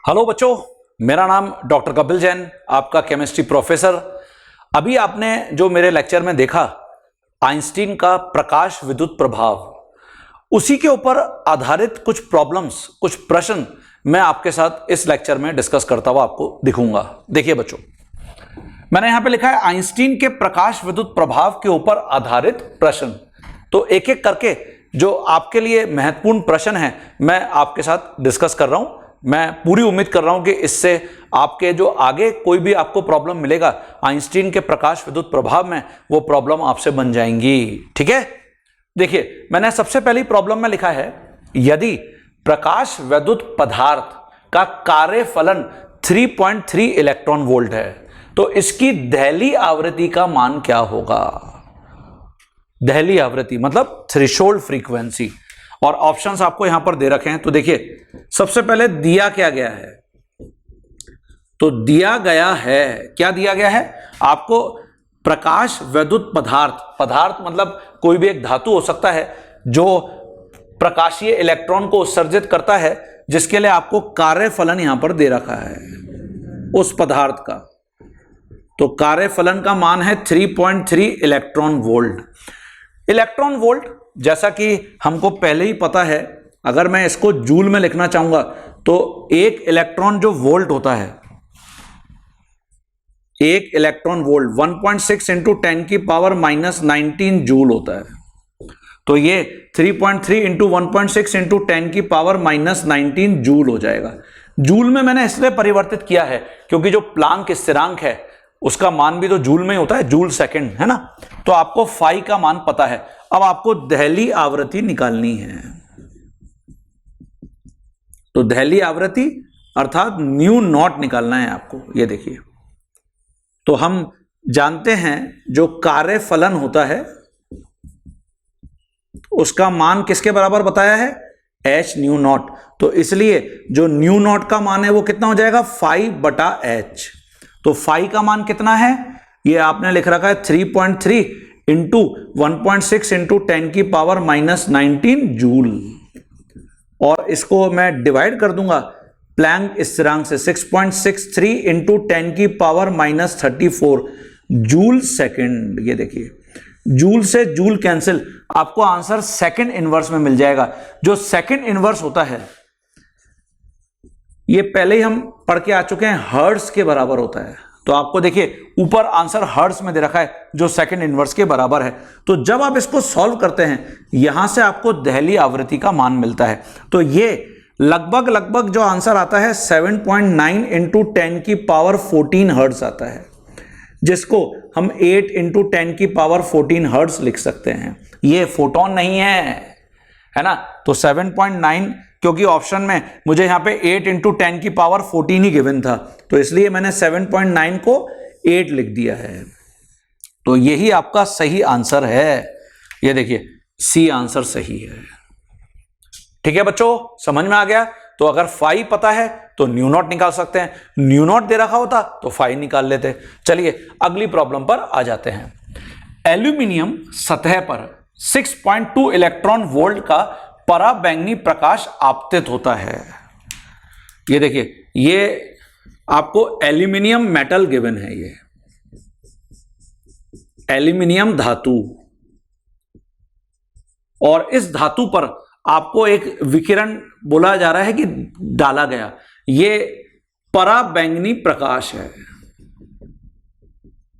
Hello बच्चों, मेरा नाम डॉक्टर कपिल जैन, आपका केमिस्ट्री प्रोफेसर। अभी आपने जो मेरे लेक्चर में देखा आइंस्टीन का प्रकाश विद्युत प्रभाव, उसी के ऊपर आधारित कुछ प्रॉब्लम्स, कुछ प्रश्न मैं आपके साथ इस लेक्चर में डिस्कस करता हुआ आपको दिखूंगा। देखिए बच्चों, मैंने यहां पे लिखा है आइंस्टीन के प्रकाश विद्युत प्रभाव के ऊपर आधारित प्रश्न। तो एक एक करके जो आपके लिए महत्वपूर्ण प्रश्न है मैं आपके साथ डिस्कस कर रहा हूं। मैं पूरी उम्मीद कर रहा हूं कि इससे आपके जो आगे कोई भी आपको प्रॉब्लम मिलेगा आइंस्टीन के प्रकाश विद्युत प्रभाव में, वो प्रॉब्लम आपसे बन जाएंगी। ठीक है, देखिए मैंने सबसे पहली प्रॉब्लम में लिखा है, यदि प्रकाश विद्युत पदार्थ का कार्यफलन 3.3 इलेक्ट्रॉन वोल्ट है तो इसकी दहली आवृत्ति का मान क्या होगा। दहली आवृत्ति मतलब थ्रेशोल्ड फ्रीक्वेंसी, और ऑप्शंस आपको यहां पर दे रखे हैं। तो देखिए सबसे पहले दिया क्या गया है, तो दिया गया है, क्या दिया गया है आपको, प्रकाश विद्युत पदार्थ, पदार्थ मतलब कोई भी एक धातु हो सकता है जो प्रकाशीय इलेक्ट्रॉन को उत्सर्जित करता है, जिसके लिए आपको कार्यफलन यहां पर दे रखा है उस पदार्थ का। तो कार्यफलन का मान है 3.3 इलेक्ट्रॉन वोल्ट। इलेक्ट्रॉन वोल्ट जैसा कि हमको पहले ही पता है, अगर मैं इसको जूल में लिखना चाहूंगा तो एक इलेक्ट्रॉन जो वोल्ट होता है, एक इलेक्ट्रॉन वोल्ट 1.6 इंटू 10 की पावर माइनस 19 जूल होता है। तो ये 3.3 इंटू 1.6 इंटू 10 की पावर माइनस 19 जूल हो जाएगा। जूल में मैंने इसलिए परिवर्तित किया है क्योंकि जो प्लांक स्थिरांक है उसका मान भी तो जूल में ही होता है, जूल सेकंड, है ना। तो आपको फाई का मान पता है, अब आपको दहली आवृत्ति निकालनी है। तो दहली आवृत्ति अर्थात न्यू नॉट निकालना है आपको। ये देखिए, तो हम जानते हैं जो कार्यफलन होता है उसका मान किसके बराबर बताया है, एच न्यू नॉट। तो इसलिए जो न्यू नॉट का मान है वो कितना हो जाएगा, 5/h। तो फाई का मान कितना है, ये आपने लिख रखा है 3.3 इंटू 1.6 इंटू 10 की पावर माइनस 19 जूल, और इसको मैं डिवाइड कर दूंगा प्लैंक स्थिरांक से, 6.63 इंटू 10 की पावर माइनस 34 जूल सेकंड। ये देखिए जूल से जूल कैंसिल, आपको आंसर सेकंड इनवर्स में मिल जाएगा। जो सेकंड इनवर्स होता है ये पहले ही हम पढ़ के आ चुके हैं, हर्ट्ज के बराबर होता है। तो आपको देखिए ऊपर आंसर हर्ट्ज में दे रखा है जो सेकंड इनवर्स के बराबर है। तो जब आप इसको सॉल्व करते हैं यहां से आपको दहली आवृत्ति का मान मिलता है। तो ये लगभग जो आंसर आता है 7.9 इंटू 10 की पावर 14 हर्ट्ज आता है, जिसको हम 8 इंटू 10 की पावर 14 हर्ट्ज लिख सकते हैं। ये फोटोन नहीं है ना। तो 7.9, क्योंकि ऑप्शन में मुझे यहां पे 8 इंटू 10 की पावर 14 ही गिवन था, तो इसलिए मैंने 7.9 को 8 लिख दिया है। तो यही आपका सही आंसर है। ये देखिए सी आंसर सही है। ठीक है बच्चों, समझ में आ गया। तो अगर फाई पता है तो न्यू नॉट निकाल सकते हैं, न्यू नॉट दे रखा होता तो फाई निकाल लेते। चलिए अगली प्रॉब्लम पर आ जाते हैं। एल्यूमिनियम सतह पर 6.2 इलेक्ट्रॉन वोल्ट का पराबैंगनी प्रकाश आपतित होता है। ये देखिए, ये आपको एल्यूमिनियम मेटल गिवन है, ये एल्यूमिनियम धातु, और इस धातु पर आपको एक विकिरण बोला जा रहा है कि डाला गया, ये पराबैंगनी प्रकाश है।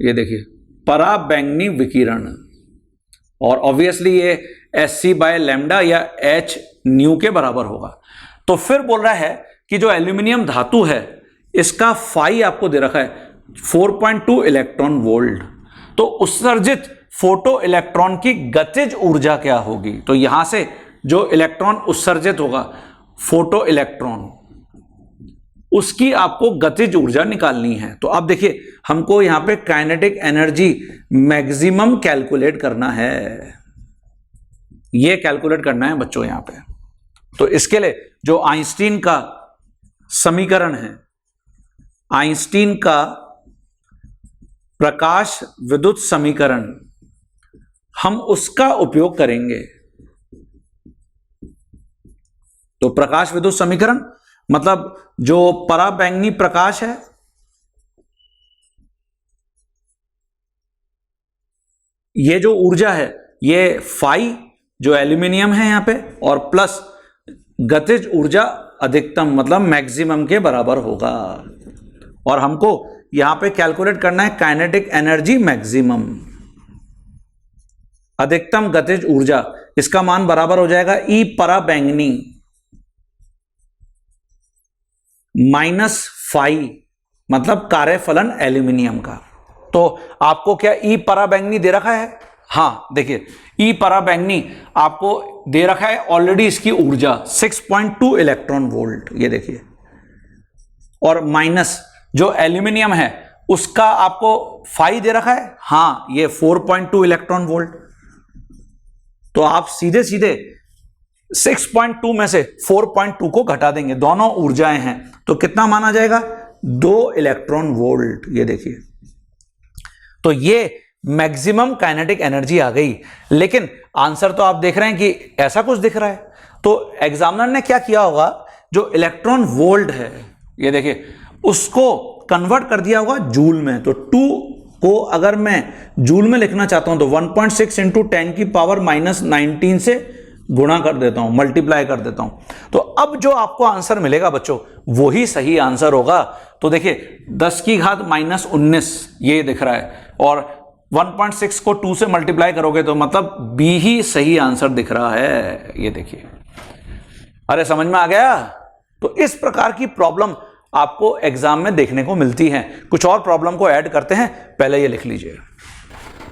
ये देखिए पराबैंगनी विकिरण, और ऑब्वियसली ये Sc/λ या h न्यू के बराबर होगा। तो फिर बोल रहा है कि जो एल्यूमिनियम धातु है इसका फाई आपको दे रखा है 4.2 इलेक्ट्रॉन वोल्ट। तो उत्सर्जित फोटो इलेक्ट्रॉन की गतिज ऊर्जा क्या होगी। तो यहां से जो इलेक्ट्रॉन उत्सर्जित होगा, फोटो इलेक्ट्रॉन, उसकी आपको गतिज ऊर्जा निकालनी है। तो अब देखिए हमको यहां पे काइनेटिक एनर्जी मैक्सिमम कैलकुलेट करना है, ये कैलकुलेट करना है बच्चों यहां पे। तो इसके लिए जो आइंस्टीन का समीकरण है, आइंस्टीन का प्रकाश विद्युत समीकरण, हम उसका उपयोग करेंगे। तो प्रकाश विद्युत समीकरण मतलब जो पराबैंगनी प्रकाश है, ये जो ऊर्जा है ये फाई जो एल्यूमिनियम है यहां पे, और प्लस गतिज ऊर्जा अधिकतम मतलब मैक्सिमम के बराबर होगा। और हमको यहां पे कैलकुलेट करना है काइनेटिक एनर्जी मैक्सिमम, अधिकतम गतिज ऊर्जा, इसका मान बराबर हो जाएगा ई पराबैंगनी माइनस फाई मतलब कार्यफलन एल्यूमिनियम का। तो आपको क्या ई पराबैंगनी दे रखा है? हाँ देखिए, ई पराबैंगनी आपको दे रखा है ऑलरेडी, इसकी ऊर्जा 6.2 इलेक्ट्रॉन वोल्ट, ये देखिए, और माइनस जो एल्यूमिनियम है उसका आपको फाई दे रखा है, हाँ ये 4.2 इलेक्ट्रॉन वोल्ट। तो आप सीधे सीधे 6.2 में से 4.2 को घटा देंगे, दोनों ऊर्जाएं हैं, तो कितना माना जाएगा? 2 इलेक्ट्रॉन वोल्ट, ये देखिए। तो ये मैक्सिमम काइनेटिक एनर्जी आ गई। लेकिन आंसर तो आप देख रहे हैं कि ऐसा कुछ दिख रहा है, तो एग्जामिनर ने क्या किया होगा, जो इलेक्ट्रॉन वोल्ट है ये देखिए, उसको कन्वर्ट कर दिया होगा जूल में। तो 2 को अगर मैं जूल में लिखना चाहता हूं तो 1.6 इंटू 10 की पावर माइनस 19 से गुणा कर देता हूं, मल्टीप्लाई कर देता हूं। तो अब जो आपको आंसर मिलेगा बच्चों वही सही आंसर होगा। तो देखिए 10 की घात माइनस 19 ये दिख रहा है, और 1.6 को 2 से मल्टीप्लाई करोगे तो मतलब बी ही सही आंसर दिख रहा है, ये देखिए। अरे समझ में आ गया? तो इस प्रकार की प्रॉब्लम आपको एग्जाम में देखने को मिलती है। कुछ और प्रॉब्लम को ऐड करते हैं, पहले ये लिख लीजिए।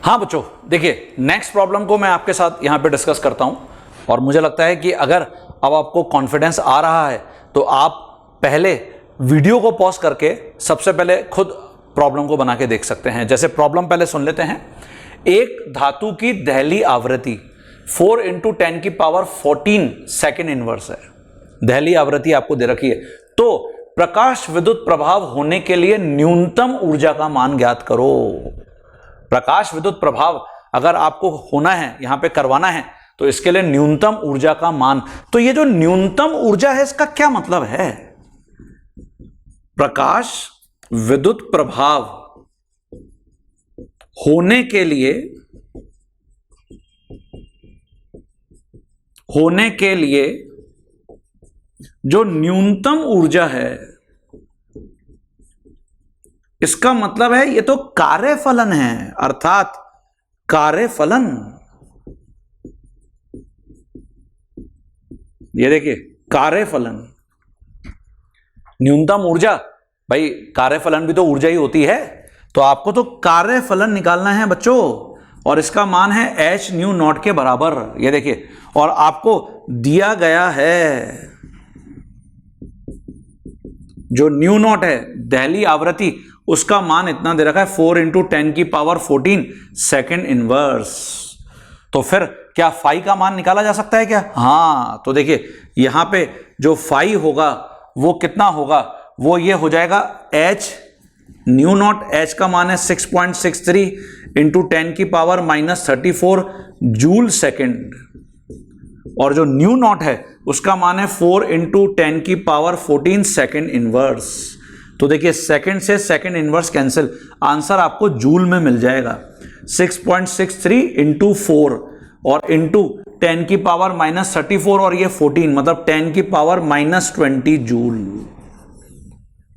हाँ बच्चों देखिए, नेक्स्ट प्रॉब्लम को मैं आपके साथ यहां पे डिस्कस करता हूं, और मुझे लगता है कि अगर अब आपको कॉन्फिडेंस आ रहा है तो आप पहले वीडियो को पॉज करके सबसे पहले खुद प्रॉब्लम को बना के देख सकते हैं। जैसे प्रॉब्लम पहले सुन लेते हैं। एक धातु की दहली आवृत्ति 4 इंटू 10 की पावर 14 सेकेंड इनवर्स है। दहली आवृत्ति आपको दे रखी है, तो प्रकाश विद्युत प्रभाव होने के लिए न्यूनतम ऊर्जा का मान ज्ञात करो। प्रकाश विद्युत प्रभाव अगर आपको होना है, यहां पे करवाना है, तो इसके लिए न्यूनतम ऊर्जा का मान। तो ये जो न्यूनतम ऊर्जा है इसका क्या मतलब है? प्रकाश विद्युत प्रभाव होने के लिए जो न्यूनतम ऊर्जा है, इसका मतलब है ये तो कार्यफलन है, अर्थात कार्यफलन। ये देखिए कार्यफलन, न्यूनतम ऊर्जा, भाई कार्यफलन भी तो ऊर्जा ही होती है, तो आपको तो कार्यफलन निकालना है बच्चों, और इसका मान है एच न्यू नॉट के बराबर, ये देखिए। और आपको दिया गया है जो न्यू नॉट है दहली आवृत्ति, उसका मान इतना दे रखा है 4 इंटू 10 की पावर 14 सेकेंड इनवर्स। तो फिर क्या फाई का मान निकाला जा सकता है क्या? हाँ, तो देखिए यहां पे जो फाई होगा वो कितना होगा, वो ये हो जाएगा एच न्यू नॉट, एच का मान है 6.63 इंटू 10 की पावर माइनस 34 जूल सेकेंड, और जो न्यू नॉट है उसका मान है 4 इंटू 10 की पावर 14 सेकेंड इनवर्स। तो देखिए सेकेंड से सेकेंड इनवर्स कैंसिल, आंसर आपको जूल में मिल जाएगा 6.63 इंटू 4 और इंटू 10 की पावर माइनस 34 और ये 14, मतलब 10 की पावर माइनस 20 जूल।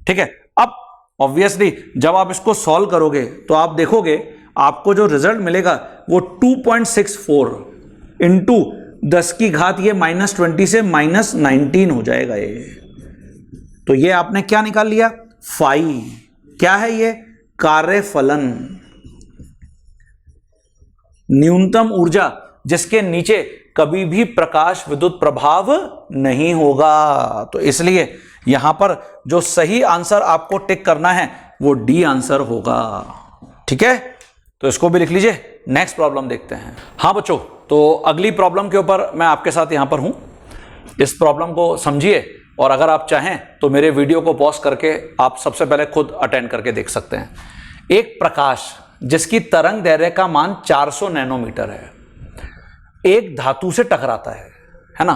ठीक है, अब ऑब्वियसली जब आप इसको सॉल्व करोगे तो आप देखोगे आपको जो रिजल्ट मिलेगा वो 2.64 इंटू 10 की घात ये माइनस 20 से माइनस 19 हो जाएगा ये। तो ये आपने क्या निकाल लिया? फाई। क्या है ये? कार्यफलन। न्यूनतम ऊर्जा जिसके नीचे कभी भी प्रकाश विद्युत प्रभाव नहीं होगा। तो इसलिए यहां पर जो सही आंसर आपको टिक करना है वो डी आंसर होगा। ठीक है, तो इसको भी लिख लीजिए। नेक्स्ट प्रॉब्लम देखते हैं। हाँ बच्चों, तो अगली प्रॉब्लम के ऊपर मैं आपके साथ यहां पर हूं। इस प्रॉब्लम को समझिए और अगर आप चाहें तो मेरे वीडियो को पॉज करके आप सबसे पहले खुद अटेंड करके देख सकते हैं। एक प्रकाश जिसकी तरंग दैर्घ्य का मान 400 नैनोमीटर है, एक धातु से टकराता है ना।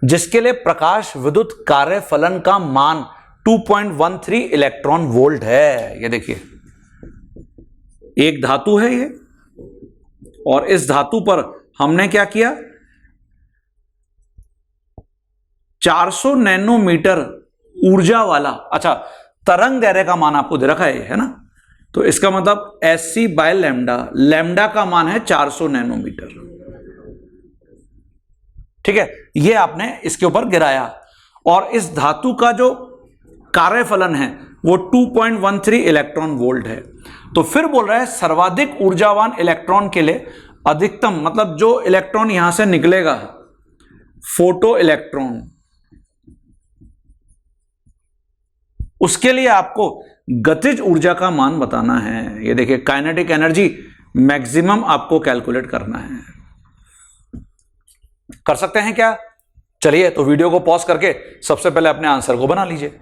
जिसके लिए प्रकाश विद्युत कार्य फलन का मान 2.13 इलेक्ट्रॉन वोल्ट है। ये देखिए, एक धातु है ये, और इस धातु पर हमने क्या किया, 400 नैनोमीटर ऊर्जा वाला, अच्छा तरंग दैर्घ्य का मान आपको दे रखा है ना, तो इसका मतलब Sc बाय लैम्डा, लैम्डा का मान है 400 नैनोमीटर। ठीक है, ये आपने इसके ऊपर गिराया, और इस धातु का जो कार्यफलन है वो 2.13 इलेक्ट्रॉन वोल्ट है। तो फिर बोल रहा है सर्वाधिक ऊर्जावान इलेक्ट्रॉन के लिए अधिकतम, मतलब जो इलेक्ट्रॉन यहां से निकलेगा, फोटो इलेक्ट्रॉन, उसके लिए आपको गतिज ऊर्जा का मान बताना है। ये देखिए, काइनेटिक एनर्जी मैक्सिमम आपको कैलकुलेट करना है। कर सकते हैं क्या? चलिए, तो वीडियो को पॉज करके सबसे पहले अपने आंसर को बना लीजिए।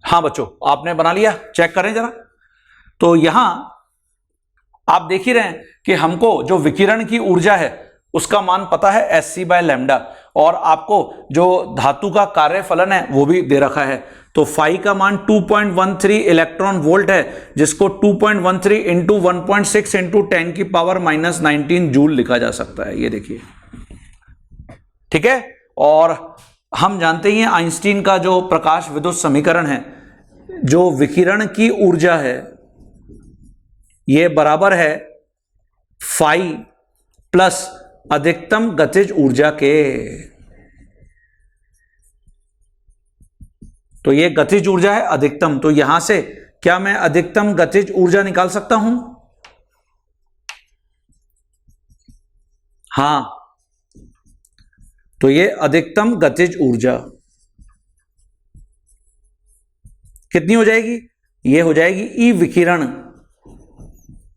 हाँ बच्चों, आपने बना लिया? चेक करें जरा। तो यहां आप देख ही रहे हैं कि हमको जो विकिरण की ऊर्जा है उसका मान पता है Sc बाय लैम्डा, और आपको जो धातु का कार्यफलन है वो भी दे रखा है। तो फाई का मान 2.13 इलेक्ट्रॉन वोल्ट है, जिसको 2.13 इंटू 1.6 इंटू 10 की पावर माइनस 19 जूल लिखा जा सकता है। ये देखिए, ठीक है। और हम जानते ही हैं आइंस्टीन का जो प्रकाश विद्युत समीकरण है, जो विकिरण की ऊर्जा है ये बराबर है फाई प्लस अधिकतम गतिज ऊर्जा के। तो ये गतिज ऊर्जा है अधिकतम, तो यहां से क्या मैं अधिकतम गतिज ऊर्जा निकाल सकता हूं? हां, तो ये अधिकतम गतिज ऊर्जा कितनी हो जाएगी? ये हो जाएगी ई विकिरण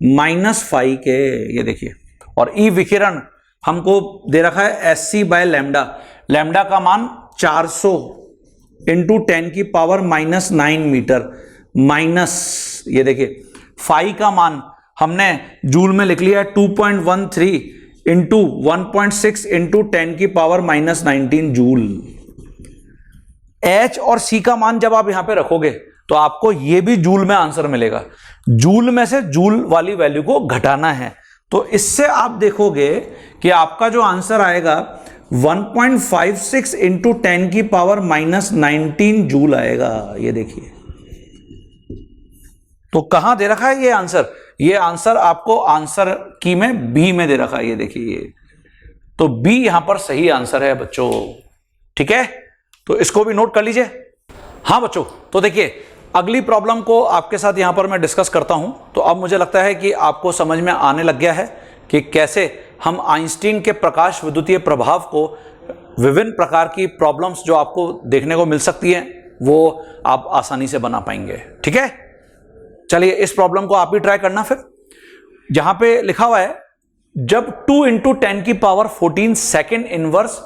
माइनस फाई के। ये देखिए, और ई विकिरण हमको दे रखा है Sc बाय लैम्डा, लैम्डा का मान 400 इंटू 10 की पावर माइनस 9 मीटर, माइनस ये देखिए फाई का मान हमने जूल में लिख लिया है 2.13 इंटू 1.6 इंटू 10 की पावर माइनस 19 जूल। H और C का मान जब आप यहां पे रखोगे तो आपको ये भी जूल में आंसर मिलेगा। जूल में से जूल वाली वैल्यू को घटाना है, तो इससे आप देखोगे कि आपका जो आंसर आएगा 1.56 इंटू 10 की पावर माइनस 19 जूल आएगा। ये देखिए, तो कहां दे रखा है ये आंसर? ये आंसर आपको आंसर की में बी में दे रखा है। ये देखिए, ये तो बी यहां पर सही आंसर है बच्चों। ठीक है, तो इसको भी नोट कर लीजिए। हाँ बच्चों, तो देखिए अगली प्रॉब्लम को आपके साथ यहां पर मैं डिस्कस करता हूं। तो अब मुझे लगता है कि आपको समझ में आने लग गया है कि कैसे हम आइंस्टीन के प्रकाश विद्युतीय प्रभाव को विभिन्न प्रकार की प्रॉब्लम्स जो आपको देखने को मिल सकती हैं वो आप आसानी से बना पाएंगे। ठीक है, चलिए इस प्रॉब्लम को आप भी ट्राई करना। फिर जहां पे लिखा हुआ है, जब 2 इंटू 10 की पावर 14 सेकेंड इनवर्स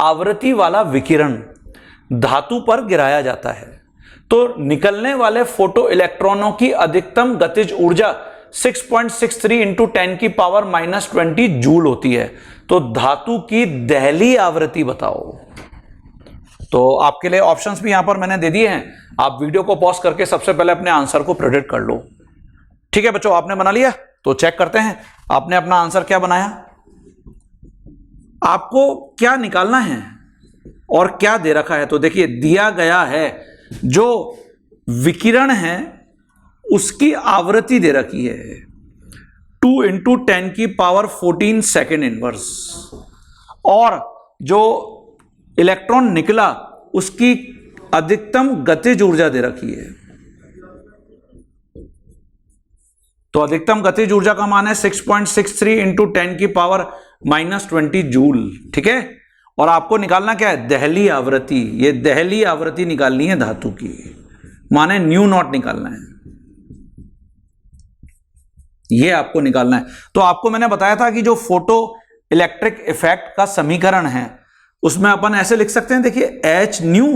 आवृत्ति वाला विकिरण धातु पर गिराया जाता है तो निकलने वाले फोटो इलेक्ट्रॉनों की अधिकतम गतिज ऊर्जा 6.63 इंटू 10 की पावर माइनस 20 जूल होती है। तो धातु की दहली आवृत्ति बताओ। तो आपके लिए ऑप्शंस भी यहां पर मैंने दे दिए हैं, आप वीडियो को पॉज करके सबसे पहले अपने आंसर को प्रेडिक्ट कर लो। ठीक है बच्चों, आपने बना लिया? तो चेक करते हैं आपने अपना आंसर क्या बनाया। आपको क्या निकालना है और क्या दे रखा है? तो देखिए, दिया गया है जो विकिरण है उसकी आवृत्ति दे रखी है 2 इंटू 10 की पावर 14 सेकेंड इनवर्स, और जो इलेक्ट्रॉन निकला उसकी अधिकतम गतिज ऊर्जा दे रखी है। तो अधिकतम गतिज ऊर्जा का मान है 6.63 इंटू 10 की पावर माइनस 20 जूल। ठीक है, और आपको निकालना क्या है? दहली आवृत्ति। ये दहली आवृत्ति निकालनी है धातु की, माने न्यू नॉट निकालना है, ये आपको निकालना है। तो आपको मैंने बताया था कि जो फोटो इलेक्ट्रिक इफेक्ट का समीकरण है उसमें अपन ऐसे लिख सकते हैं, देखिए H new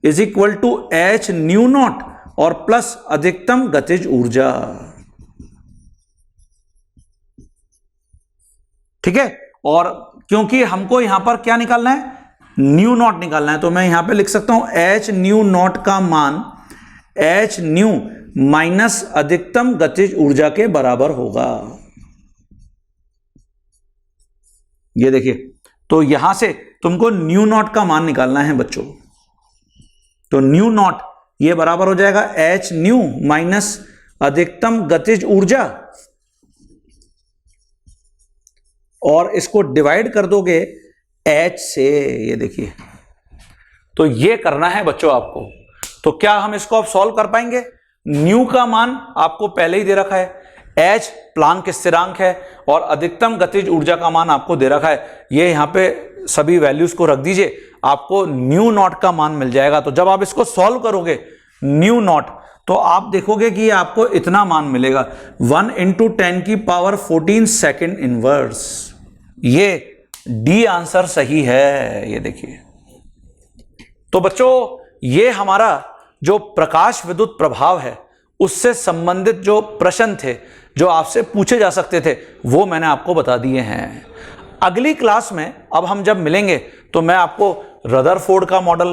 is equal to H new not और प्लस अधिकतम गतिज ऊर्जा। ठीक है, और क्योंकि हमको यहां पर क्या निकालना है? न्यू नॉट निकालना है, तो मैं यहां पे लिख सकता हूं एच न्यू नॉट का मान एच न्यू माइनस अधिकतम गतिज ऊर्जा के बराबर होगा। ये देखिए, तो यहां से तुमको न्यू नॉट का मान निकालना है बच्चों। तो न्यू नॉट ये बराबर हो जाएगा एच न्यू माइनस अधिकतम गतिज ऊर्जा, और इसको डिवाइड कर दोगे एच से। ये देखिए, तो ये करना है बच्चों आपको। तो क्या हम इसको अब सॉल्व कर पाएंगे? न्यू का मान आपको पहले ही दे रखा है, एच प्लांक स्थिरांक है, और अधिकतम गतिज ऊर्जा का मान आपको दे रखा है। ये यहां पे सभी वैल्यूज को रख दीजिए, आपको न्यू नॉट का मान मिल जाएगा। तो जब आप इसको सॉल्व करोगे न्यू नॉट, तो आप देखोगे कि आपको इतना मान मिलेगा 1 × 10⁻14 सेकेंड इनवर्स। ये डी आंसर सही है। ये देखिए, तो बच्चों ये हमारा जो प्रकाश विद्युत प्रभाव है उससे संबंधित जो प्रश्न थे जो आपसे पूछे जा सकते थे वो मैंने आपको बता दिए हैं। अगली क्लास में अब हम जब मिलेंगे तो मैं आपको रदरफोर्ड का मॉडल,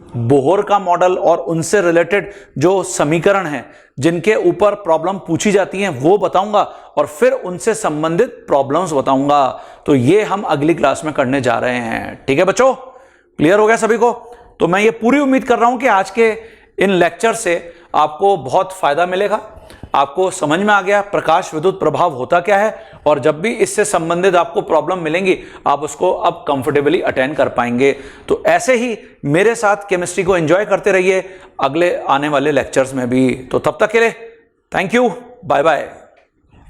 बोहर का मॉडल और उनसे रिलेटेड जो समीकरण हैं जिनके ऊपर प्रॉब्लम पूछी जाती हैं वो बताऊंगा, और फिर उनसे संबंधित प्रॉब्लम्स बताऊंगा। तो ये हम अगली क्लास में करने जा रहे हैं। ठीक है बच्चों, क्लियर हो गया सभी को? तो मैं ये पूरी उम्मीद कर रहा हूं कि आज के इन लेक्चर से आपको बहुत फायदा मिलेगा, आपको समझ में आ गया प्रकाश विद्युत प्रभाव होता क्या है, और जब भी इससे संबंधित आपको प्रॉब्लम मिलेंगी आप उसको अब कंफर्टेबली अटेंड कर पाएंगे। तो ऐसे ही मेरे साथ केमिस्ट्री को एंजॉय करते रहिए अगले आने वाले लेक्चर्स में भी। तो तब तक के लिए थैंक यू, बाय बाय।